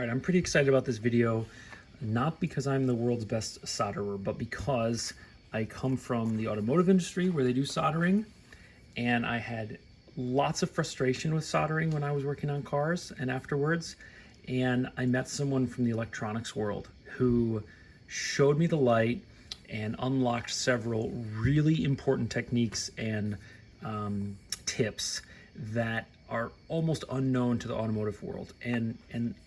All right, I'm pretty excited about this video, not because I'm the world's best solderer, but because I come from the automotive industry where they do soldering, and I had lots of frustration with soldering when I was working on cars and afterwards. And I met someone from the electronics world who showed me the light and unlocked several really important techniques and tips that are almost unknown to the automotive world. And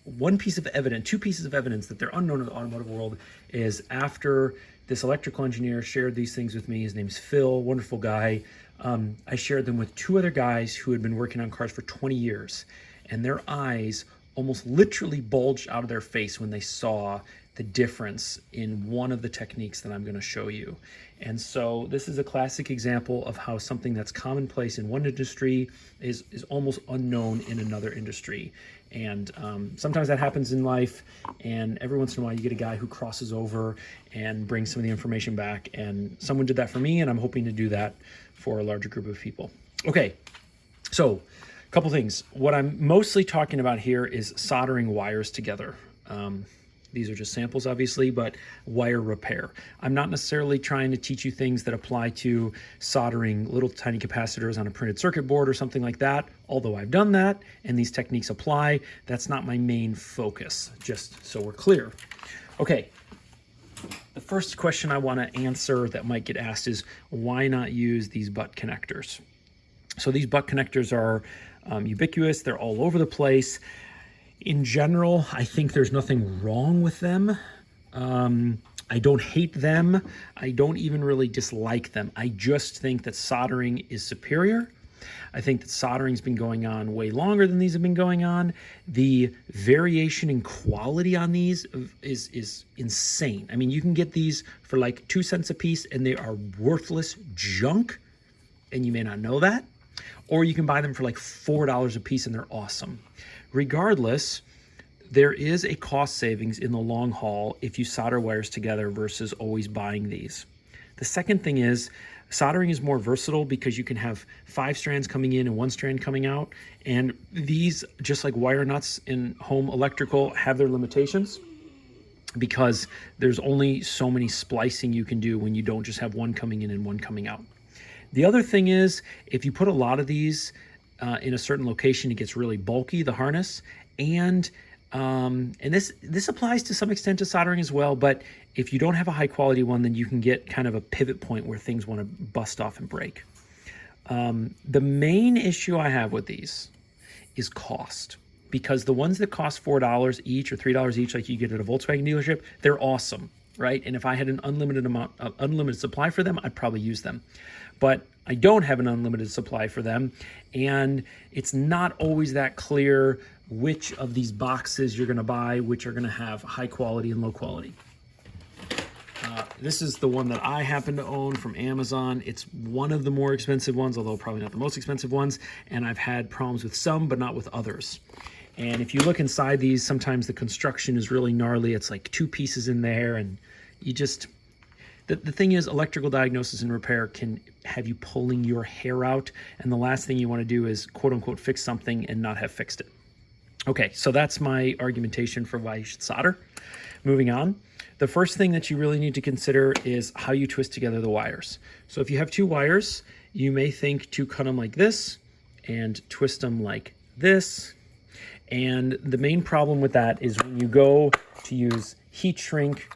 one piece of evidence, two pieces of evidence that they're unknown to the automotive world is after this electrical engineer shared these things with me. His name's Phil, wonderful guy. I shared them with two other guys who had been working on cars for 20 years, and their eyes almost literally bulged out of their face when they saw the difference in one of the techniques that I'm going to show you. And so this is a classic example of how something that's commonplace in one industry is almost unknown in another industry. And sometimes that happens in life, and every once in a while you get a guy who crosses over and brings some of the information back, and someone did that for me, and I'm hoping to do that for a larger group of people. Okay, so a couple things. What I'm mostly talking about here is soldering wires together. These are just samples, obviously, but wire repair. I'm not necessarily trying to teach you things that apply to soldering little tiny capacitors on a printed circuit board or something like that, although I've done that and these techniques apply. That's not my main focus, just so we're clear. Okay, the first question I want to answer that might get asked is, why not use these butt connectors? So these butt connectors are ubiquitous, they're all over the place. In general, I think there's nothing wrong with them. I don't hate them. I don't even really dislike them. I just think that soldering is superior. I think that soldering's been going on way longer than these have been going on. The variation in quality on these is insane. I mean, you can get these for like 2 cents a piece and they are worthless junk, and you may not know that. Or you can buy them for like $4 a piece and they're awesome. Regardless, there is a cost savings in the long haul if you solder wires together versus always buying these. The second thing is, soldering is more versatile because you can have 5 strands coming in and 1 strand coming out. And these, just like wire nuts in home electrical, have their limitations because there's only so many splicing you can do when you don't just have 1 coming in and 1 coming out. The other thing is, if you put a lot of these in a certain location, it gets really bulky, the harness, and this applies to some extent to soldering as well, but if you don't have a high quality one, then you can get kind of a pivot point where things want to bust off and break. The main issue I have with these is cost, because the ones that cost $4 each or $3 each, like you get at a Volkswagen dealership, they're awesome, right? And if I had an unlimited supply for them, I'd probably use them. But I don't have an unlimited supply for them, and it's not always that clear which of these boxes you're going to buy, which are going to have high quality and low quality. This is the one that I happen to own from Amazon. It's one of the more expensive ones, although probably not the most expensive ones, and I've had problems with some, but not with others. And if you look inside these, sometimes the construction is really gnarly. It's like 2 pieces in there, and you just... The thing is, electrical diagnosis and repair can have you pulling your hair out, and the last thing you want to do is quote-unquote fix something and not have fixed it. Okay, so that's my argumentation for why you should solder. Moving on, the first thing that you really need to consider is how you twist together the wires. So if you have 2 wires, you may think to cut them like this and twist them like this. And the main problem with that is when you go to use heat shrink,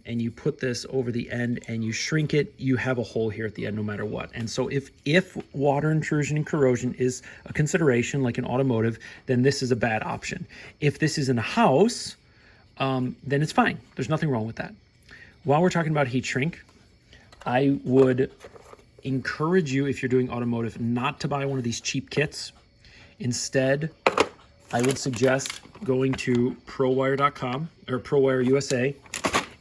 and you put this over the end and you shrink it, you have a hole here at the end no matter what. And so if water intrusion and corrosion is a consideration, like in automotive, then this is a bad option. If this is in a house, then it's fine. There's nothing wrong with that. While we're talking about heat shrink, I would encourage you, if you're doing automotive, not to buy one of these cheap kits. Instead, I would suggest going to ProWire.com or ProWire USA.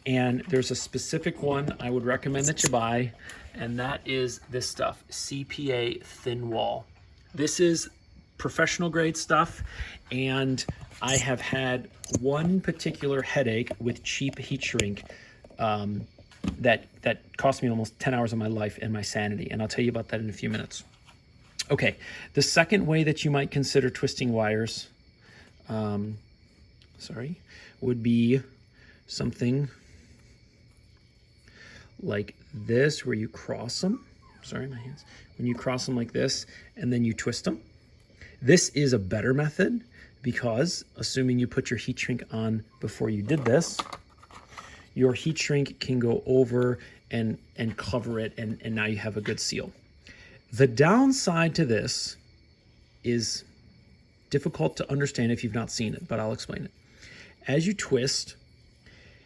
And there's a specific one I would recommend that you buy, and that is this stuff, CPA thin wall. This is professional grade stuff, and I have had one particular headache with cheap heat shrink that cost me almost 10 hours of my life and my sanity, and I'll tell you about that in a few minutes. Okay, the second way that you might consider twisting wires would be something like this, where you cross them. Sorry, my hands. When you cross them like this, and then you twist them. This is a better method because, assuming you put your heat shrink on before you did this, your heat shrink can go over and cover it, and now you have a good seal. The downside to this is difficult to understand if you've not seen it, but I'll explain it. As you twist,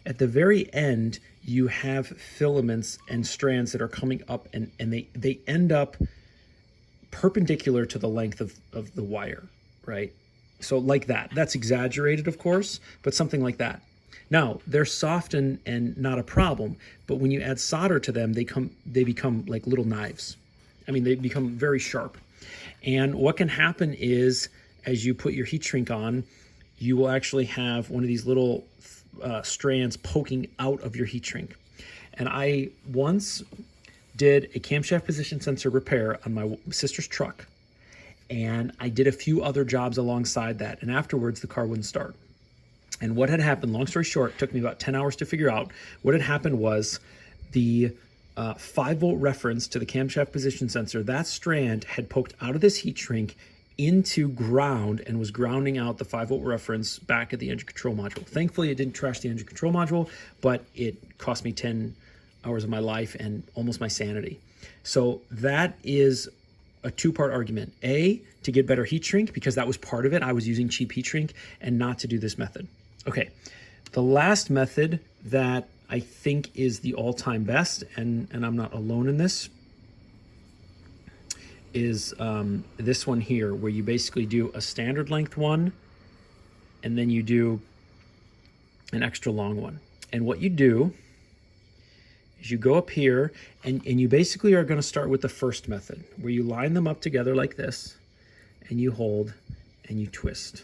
at the very end, you have filaments and strands that are coming up, and they end up perpendicular to the length of the wire, right? So like that. That's exaggerated, of course, but something like that. Now, they're soft and not a problem, but when you add solder to them, they become like little knives. I mean, they become very sharp. And what can happen is, as you put your heat shrink on, you will actually have one of these little strands poking out of your heat shrink. And I once did a camshaft position sensor repair on my sister's truck, and I did a few other jobs alongside that, and afterwards the car wouldn't start. And what had happened, long story short, took me about 10 hours to figure out. What had happened was the 5-volt reference to the camshaft position sensor, that strand had poked out of this heat shrink into ground and was grounding out the 5-volt reference back at the engine control module. Thankfully, it didn't trash the engine control module, but it cost me 10 hours of my life and almost my sanity. So that is a two-part argument. A, to get better heat shrink, because that was part of it. I was using cheap heat shrink, and not to do this method. Okay, the last method that I think is the all-time best, and I'm not alone in this, is this one here, where you basically do a standard length one, and then you do an extra long one. And what you do is you go up here, and you basically are going to start with the first method, where you line them up together like this, and you hold, and you twist.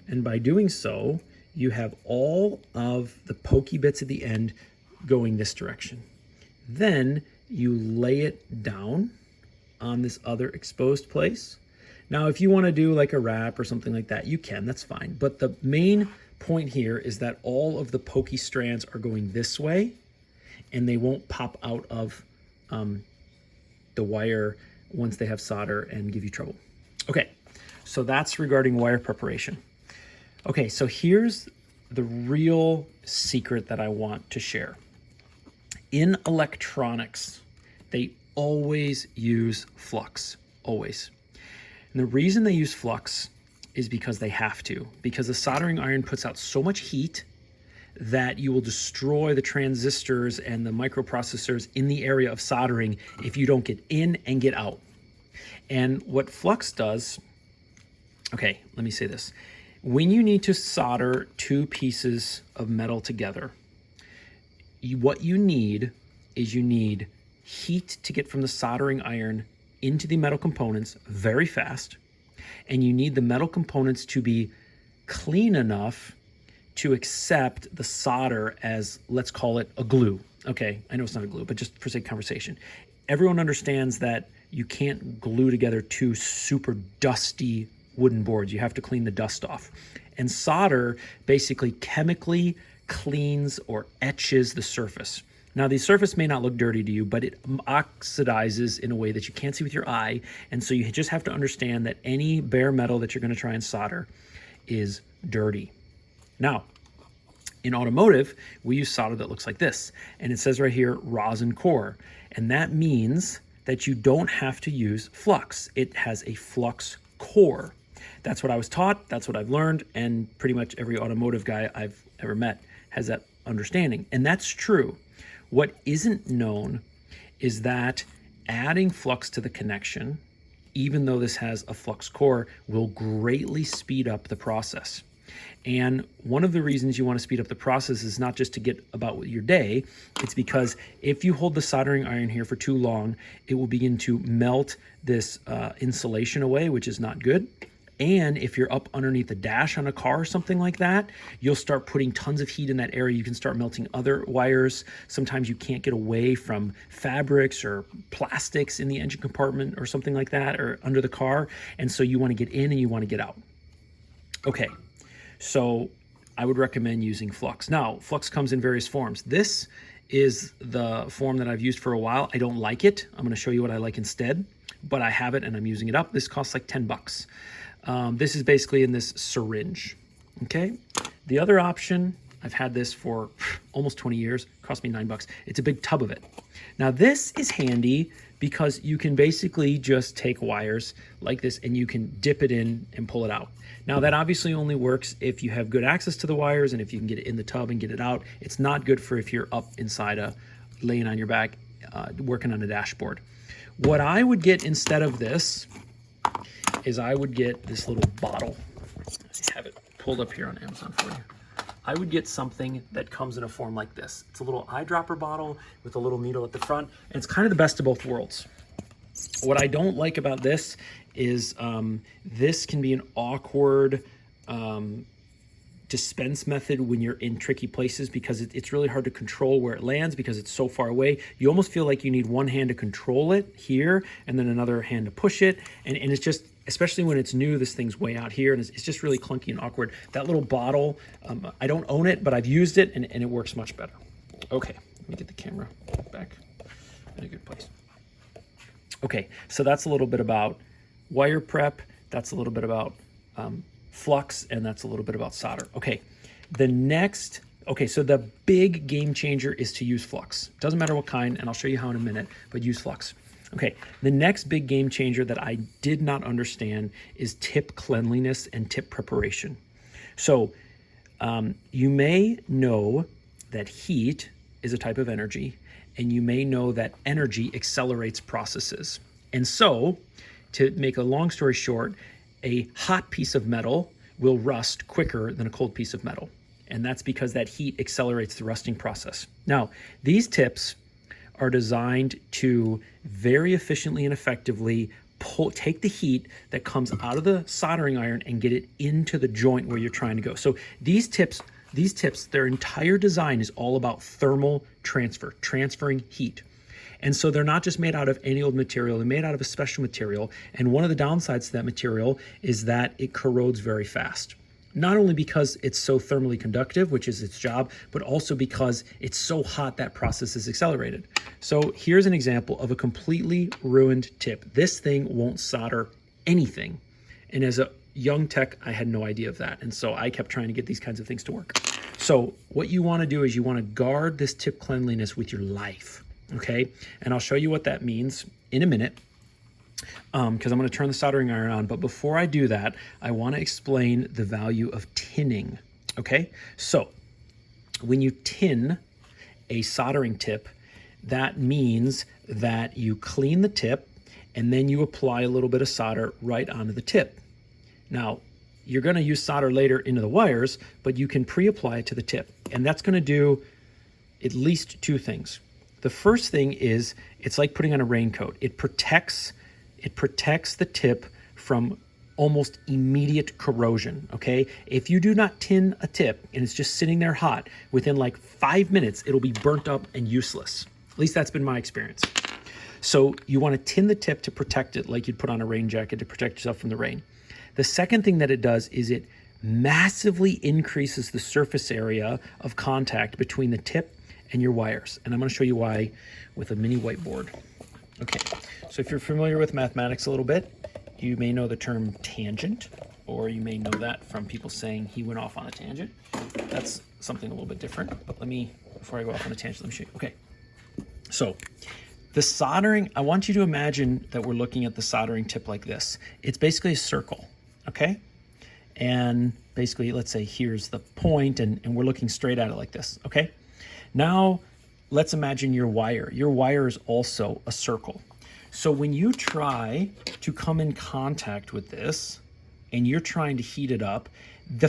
And by doing so, you have all of the pokey bits at the end going this direction. Then you lay it down on this other exposed place. Now, if you want to do like a wrap or something like that, you can, that's fine. But the main point here is that all of the pokey strands are going this way, and they won't pop out of the wire once they have solder and give you trouble. Okay, so that's regarding wire preparation. Okay, so here's the real secret that I want to share. In electronics, they always use flux, always. And the reason they use flux is because they have to, because the soldering iron puts out so much heat that you will destroy the transistors and the microprocessors in the area of soldering if you don't get in and get out. And what flux does, okay, let me say this. When you need to solder two pieces of metal together, what you need is you need heat to get from the soldering iron into the metal components very fast, and you need the metal components to be clean enough to accept the solder as, let's call it, a glue. Okay, I know it's not a glue, but just for sake of conversation. Everyone understands that you can't glue together two super dusty wooden boards. You have to clean the dust off. And solder basically chemically cleans or etches the surface. Now, the surface may not look dirty to you, but it oxidizes in a way that you can't see with your eye. And so you just have to understand that any bare metal that you're going to try and solder is dirty. Now, in automotive, we use solder that looks like this. And it says right here, rosin core. And that means that you don't have to use flux. It has a flux core. That's what I was taught. That's what I've learned. And pretty much every automotive guy I've ever met has that understanding. And that's true. What isn't known is that adding flux to the connection, even though this has a flux core, will greatly speed up the process. And one of the reasons you want to speed up the process is not just to get about with your day. It's because if you hold the soldering iron here for too long, it will begin to melt this insulation away, which is not good. And if you're up underneath the dash on a car or something like that, you'll start putting tons of heat in that area. You can start melting other wires. Sometimes you can't get away from fabrics or plastics in the engine compartment or something like that, or under the car. And so you want to get in and you want to get out. Okay, So I would recommend using flux. Now, flux comes in various forms. This is the form that I've used for a while. I don't like it. I'm going to show you what I like instead, but I have it and I'm using it up. This costs like 10 bucks. This is basically in this syringe. Okay. The other option, I've had this for almost 20 years, cost me 9 bucks. It's a big tub of it. Now this is handy because you can basically just take wires like this and you can dip it in and pull it out. Now that obviously only works if you have good access to the wires and if you can get it in the tub and get it out. It's not good for if you're up inside laying on your back, working on a dashboard. What I would get instead of this is I would get this little bottle. I have it pulled up here on Amazon for you. I would get something that comes in a form like this. It's a little eyedropper bottle with a little needle at the front, and it's kind of the best of both worlds. What I don't like about this is this can be an awkward dispense method when you're in tricky places because it's really hard to control where it lands because it's so far away. You almost feel like you need one hand to control it here and then another hand to push it. And it's just, especially when it's new, this thing's way out here and it's just really clunky and awkward. That little bottle, I don't own it, but I've used it and it works much better. Okay, let me get the camera back in a good place. Okay, so that's a little bit about wire prep. That's a little bit about flux, and that's a little bit about solder. Okay, so the big game changer is to use flux. Doesn't matter what kind, and I'll show you how in a minute, but use flux. Okay, the next big game changer that I did not understand is tip cleanliness and tip preparation. So you may know that heat is a type of energy, and you may know that energy accelerates processes. And so, to make a long story short, a hot piece of metal will rust quicker than a cold piece of metal. And that's because that heat accelerates the rusting process. Now, these tips are designed to very efficiently and effectively take the heat that comes out of the soldering iron and get it into the joint where you're trying to go. So these tips, their entire design is all about thermal transfer, transferring heat. And so they're not just made out of any old material, they're made out of a special material. And one of the downsides to that material is that it corrodes very fast. Not only because it's so thermally conductive, which is its job, but also because it's so hot that process is accelerated. So here's an example of a completely ruined tip. This thing won't solder anything. And as a young tech, I had no idea of that. And so I kept trying to get these kinds of things to work. So what you want to do is you want to guard this tip cleanliness with your life. Okay, and I'll show you what that means in a minute because I'm going to turn the soldering iron on. But before I do that, I want to explain the value of tinning. Okay, so when you tin a soldering tip, that means that you clean the tip and then you apply a little bit of solder right onto the tip. Now, you're going to use solder later into the wires, but you can pre-apply it to the tip. And that's going to do at least two things. The first thing is it's like putting on a raincoat. It protects the tip from almost immediate corrosion, okay? If you do not tin a tip and it's just sitting there hot, within like 5 minutes, it'll be burnt up and useless. At least that's been my experience. So you want to tin the tip to protect it like you'd put on a rain jacket to protect yourself from the rain. The second thing that it does is it massively increases the surface area of contact between the tip and your wires. And I'm going to show you why with a mini whiteboard. Okay, so if you're familiar with mathematics a little bit, you may know the term tangent, or you may know that from people saying he went off on a tangent. That's something a little bit different, but before I go off on a tangent, let me show you. Okay, so the soldering, I want you to imagine that we're looking at the soldering tip like this. It's basically a circle, okay? And basically, let's say here's the point, and we're looking straight at it like this, okay? Now, let's imagine your wire. Your wire is also a circle. So when you try to come in contact with this and you're trying to heat it up, the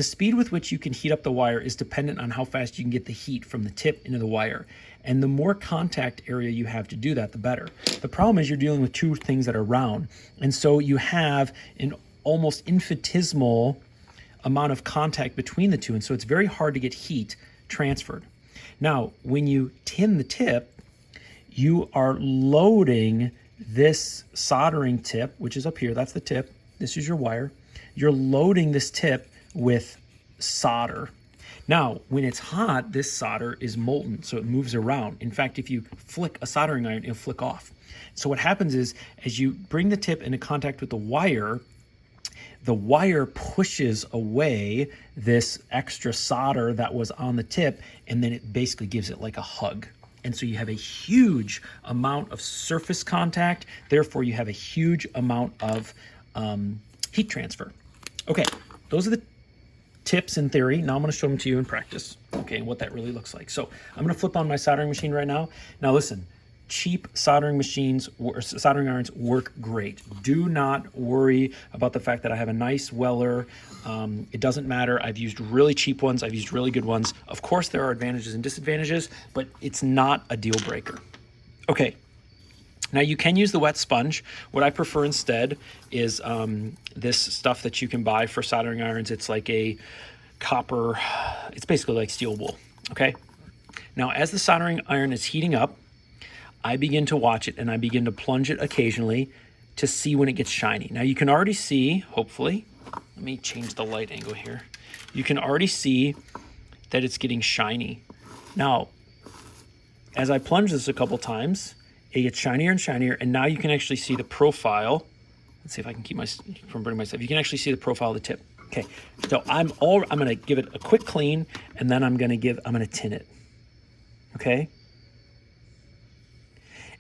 speed with which you can heat up the wire is dependent on how fast you can get the heat from the tip into the wire. And the more contact area you have to do that, the better. The problem is you're dealing with two things that are round. And so you have an almost infinitesimal amount of contact between the two. And so it's very hard to get heat transferred. Now, when you tin the tip, you are loading this soldering tip, which is up here, that's the tip, this is your wire. You're loading this tip with solder. Now, when it's hot, this solder is molten, so it moves around. In fact, if you flick a soldering iron, it'll flick off. So what happens is, as you bring the tip into contact with the wire pushes away this extra solder that was on the tip, and then it basically gives it like a hug. And so you have a huge amount of surface contact, therefore you have a huge amount of heat transfer. Okay, those are the tips in theory. Now I'm going to show them to you in practice, okay, and what that really looks like. So I'm going to flip on my soldering machine right now. Now listen, cheap soldering machines or soldering irons work great. Do not worry about the fact that I have a nice Weller. It doesn't matter. I've used really cheap ones. I've used really good ones. Of course, there are advantages and disadvantages, but it's not a deal breaker. Okay. Now you can use the wet sponge. What I prefer instead is this stuff that you can buy for soldering irons. It's like a copper, it's basically like steel wool, okay? Now as the soldering iron is heating up, I begin to watch it and I begin to plunge it occasionally to see when it gets shiny. Now you can already see, hopefully, let me change the light angle here. You can already see that it's getting shiny. Now, as I plunge this a couple times, it gets shinier and shinier, and now you can actually see the profile. Let's see if I can keep from burning myself. You can actually see the profile of the tip. Okay, so I'm gonna give it a quick clean, and then I'm gonna tin it. Okay?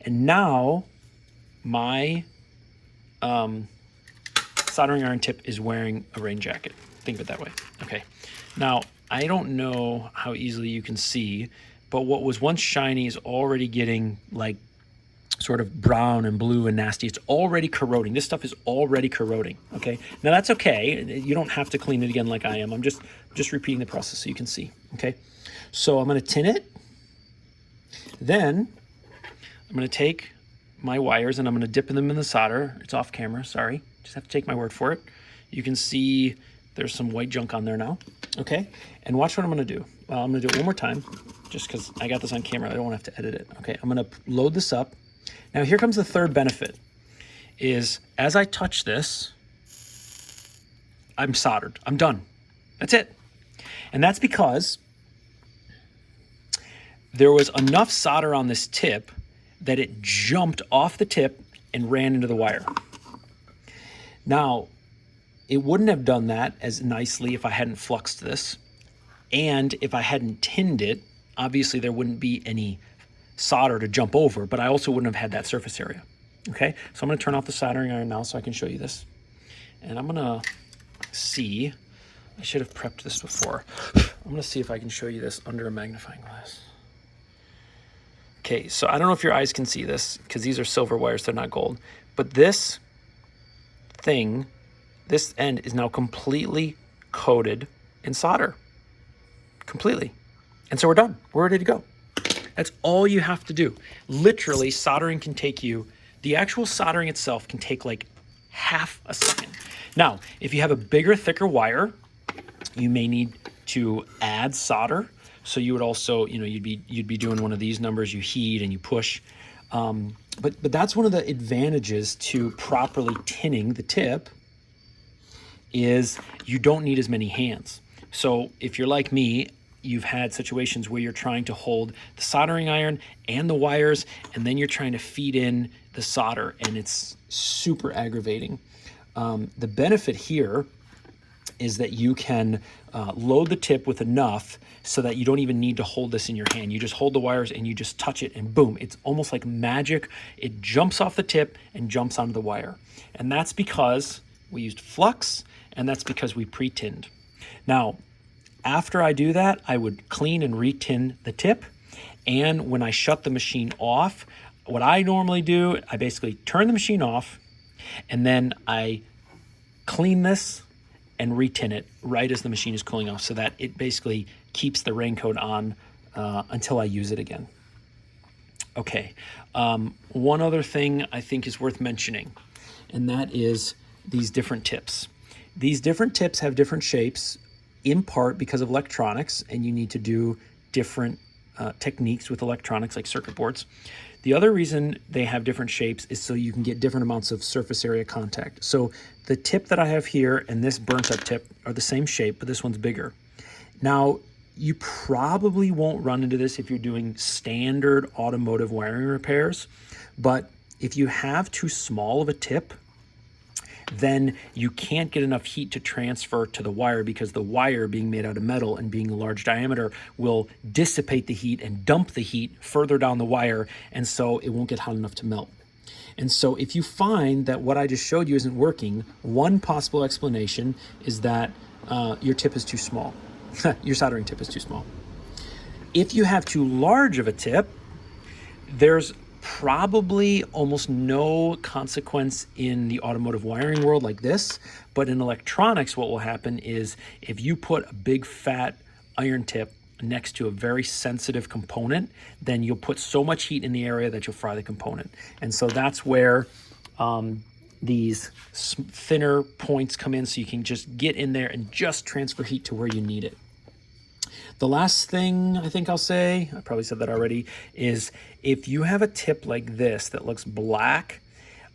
And now my soldering iron tip is wearing a rain jacket. Think of it that way. Okay. Now, I don't know how easily you can see, but what was once shiny is already getting like sort of brown and blue and nasty. It's already corroding. This stuff is already corroding, okay? Now that's okay. You don't have to clean it again like I am. I'm just repeating the process so you can see, okay? So I'm gonna tin it. Then I'm gonna take my wires and I'm gonna dip them in the solder. It's off camera, sorry. Just have to take my word for it. You can see there's some white junk on there now, okay? And watch what I'm gonna do. Well, I'm gonna do it one more time, just because I got this on camera. I don't wanna have to edit it. Okay, I'm gonna load this up. Now here comes the third benefit, is as I touch this, I'm soldered, I'm done. That's it. And that's because there was enough solder on this tip that it jumped off the tip and ran into the wire. Now, it wouldn't have done that as nicely if I hadn't fluxed this. And if I hadn't tinned it, obviously there wouldn't be any solder to jump over, but I also wouldn't have had that surface area. Okay, so I'm gonna turn off the soldering iron now so I can show you this. And I'm gonna see, I should have prepped this before. I'm gonna see if I can show you this under a magnifying glass. Okay, so I don't know if your eyes can see this because these are silver wires, they're not gold, but this thing, this end is now completely coated in solder, completely. And so we're done, we're ready to go. That's all you have to do. Literally, soldering can take you, the actual soldering itself can take like half a second. Now, if you have a bigger, thicker wire, you may need to add solder. So you would also, you'd be doing one of these numbers, you heat and you push. But that's one of the advantages to properly tinning the tip, is you don't need as many hands. So if you're like me, you've had situations where you're trying to hold the soldering iron and the wires, and then you're trying to feed in the solder, and it's super aggravating. The benefit here is that you can load the tip with enough so that you don't even need to hold this in your hand. You just hold the wires and you just touch it and boom, it's almost like magic. It jumps off the tip and jumps onto the wire. And that's because we used flux, and that's because we pre-tinned. Now, after I do that, I would clean and re-tin the tip. And when I shut the machine off, what I normally do, I basically turn the machine off, and then I clean this and re-tin it right as the machine is cooling off, so that it basically keeps the raincoat on until I use it again. Okay, one other thing I think is worth mentioning, and that is these different tips. These different tips have different shapes, in part because of electronics, and you need to do different techniques with electronics like circuit boards. The other reason they have different shapes is so you can get different amounts of surface area contact. So the tip that I have here and this burnt up tip are the same shape, but this one's bigger. Now, you probably won't run into this if you're doing standard automotive wiring repairs, but if you have too small of a tip, then you can't get enough heat to transfer to the wire, because the wire, being made out of metal and being a large diameter, will dissipate the heat and dump the heat further down the wire, and so it won't get hot enough to melt. And so if you find that what I just showed you isn't working, one possible explanation is that your tip is too small. Your soldering tip is too small. If you have too large of a tip, there's probably almost no consequence in the automotive wiring world like this, but in electronics, what will happen is if you put a big fat iron tip next to a very sensitive component, then you'll put so much heat in the area that you'll fry the component. And so that's where these thinner points come in, so you can just get in there and just transfer heat to where you need it. The last thing I think I'll say, I probably said that already, is if you have a tip like this that looks black,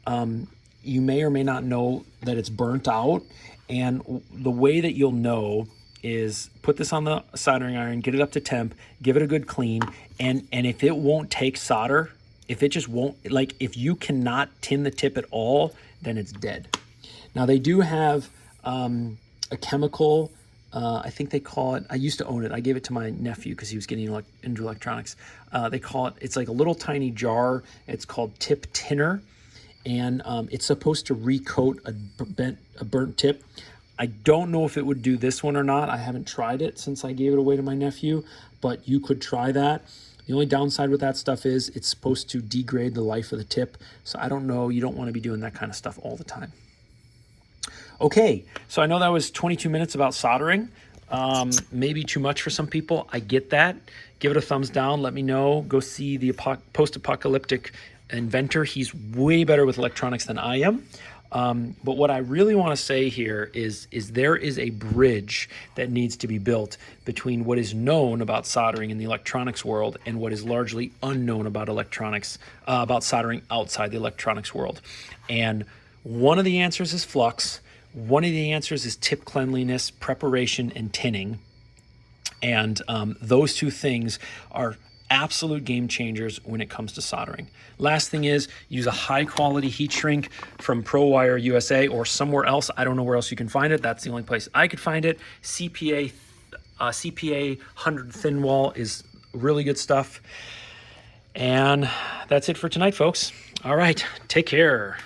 you may or may not know that it's burnt out. And the way that you'll know is put this on the soldering iron, get it up to temp, give it a good clean, and if it won't take solder, if it just won't, like if you cannot tin the tip at all, then it's dead. Now they do have a chemical, I think they call it, I used to own it. I gave it to my nephew because he was getting into electronics. They call it, it's like a little tiny jar. It's called tip tinner. And it's supposed to recoat a burnt tip. I don't know if it would do this one or not. I haven't tried it since I gave it away to my nephew, but you could try that. The only downside with that stuff is it's supposed to degrade the life of the tip. So I don't know, you don't want to be doing that kind of stuff all the time. Okay, so I know that was 22 minutes about soldering. Maybe too much for some people. I get that. Give it a thumbs down. Let me know. Go see the post-apocalyptic inventor. He's way better with electronics than I am. But what I really want to say here is there is a bridge that needs to be built between what is known about soldering in the electronics world and what is largely unknown about electronics, about soldering outside the electronics world. And one of the answers is flux. One of the answers is tip cleanliness, preparation, and tinning. And those two things are absolute game changers when it comes to soldering. Last thing is use a high quality heat shrink from ProWire USA or somewhere else. I don't know where else you can find it. That's the only place I could find it. CPA 100 thin wall is really good stuff. And that's it for tonight, folks. All right, take care.